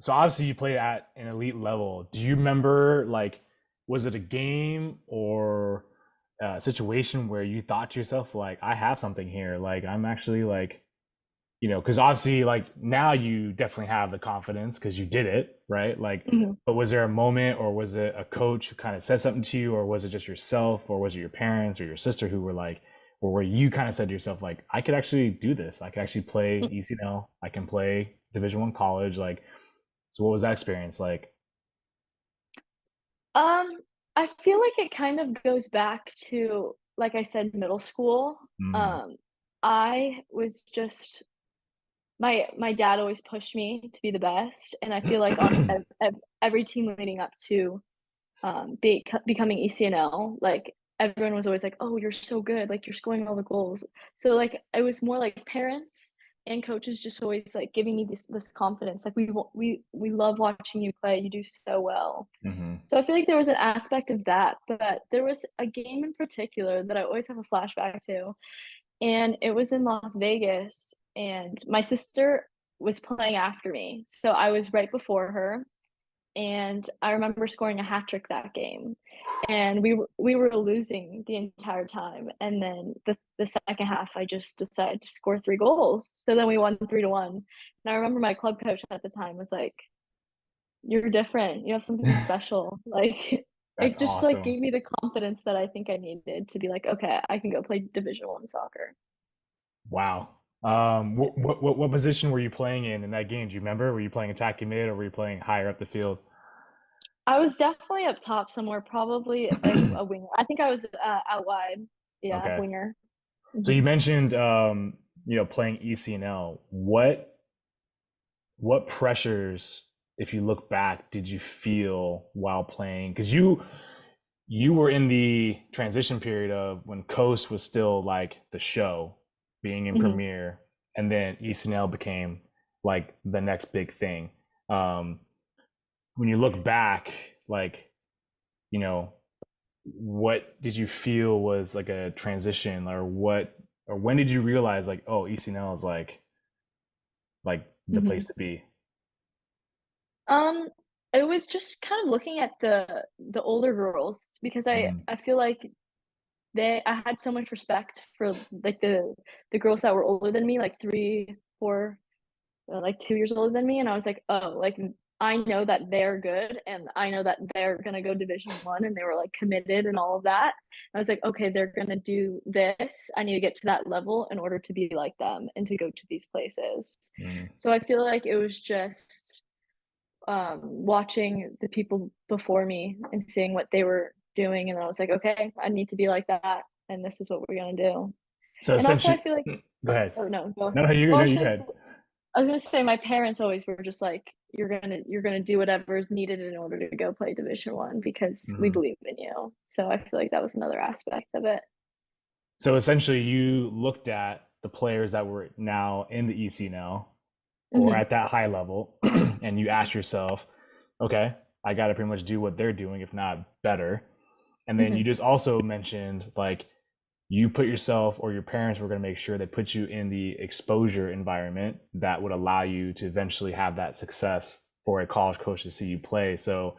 so obviously you played at an elite level. Do you remember, like, was it a game or a situation where you thought to yourself, like, I have something here, like I'm actually like, because obviously, like, now you definitely have the confidence because you did it, right? Like, Mhm. but was there a moment, or was it a coach who kind of said something to you, or was it just yourself, or was it your parents or your sister who were like, or where you kind of said to yourself, like, I could actually do this. I could actually play ECNL. I can play Division I college. Like, so what was that experience like? Um, I feel like it kind of goes back to, like I said, middle school. Mm, Um, I was just my dad always pushed me to be the best, and I feel like on every team leading up to, becoming ECNL, like, everyone was always like, "Oh, you're so good, like, you're scoring all the goals." So, like, it was more like parents and coaches just always, like, giving me this confidence, like, "We love watching you play, you do so well." hmm. So I feel like there was an aspect of that, but there was a game in particular that I always have a flashback to, and it was in Las Vegas, and my sister was playing after me, so I was right before her, and I remember scoring a hat trick that game, and we were losing the entire time, and then the second half, I just decided to score 3 goals, so then we won 3-1, and I remember my club coach at the time was like, "You're different, you have something special," like, That's it just, like, awesome. gave me the confidence that I think I needed to be like, "Okay, I can go play Division I soccer." Wow. What position were you playing in that game? Do you remember? Were you playing attacking mid, or were you playing higher up the field? I was definitely up top somewhere, probably a winger. I think I was, out wide. Yeah, Okay. winger. So Mhm. you mentioned, playing ECNL. What pressures, if you look back, did you feel while playing? Because you were in the transition period of when Coast was still like the show, being in Mhm. premiere, and then ECNL became like the next big thing. Um, when you look back, like, you know, what did you feel was like a transition, or what, or when did you realize, like, oh, ECNL is like the place Mhm. to be? Um, it was just kind of looking at the older girls because Mm, I feel like I had so much respect for, like, the girls that were older than me, like 3, 4, like 2 years older than me, and I was like, "Oh, like, I know that they're good, and I know that they're gonna go Division I," and they were, like, committed and all of that. I was like, "Okay, they're gonna do this. I need to get to that level in order to be like them and to go to these places." mm. So I feel like it was just, watching the people before me and seeing what they were doing, and I was like, "Okay, I need to be like that, and this is what we're gonna do." So And also I essentially, feel like go ahead. oh, no, go No, you well, no, you go ahead. I was gonna say my parents always were just like, you're gonna do whatever is needed in order to go play Division I because we Mhm. believe in you." So I feel like that was another aspect of it. So essentially, you looked at the players that were now in the ECNL or Mhm, at that high level, and you asked yourself, okay, I got to pretty much do what they're doing, if not better. And then you mhm, just also mentioned, like, you put yourself, or your parents were going to make sure they put you in the exposure environment that would allow you to eventually have that success for a college coach to see you play. So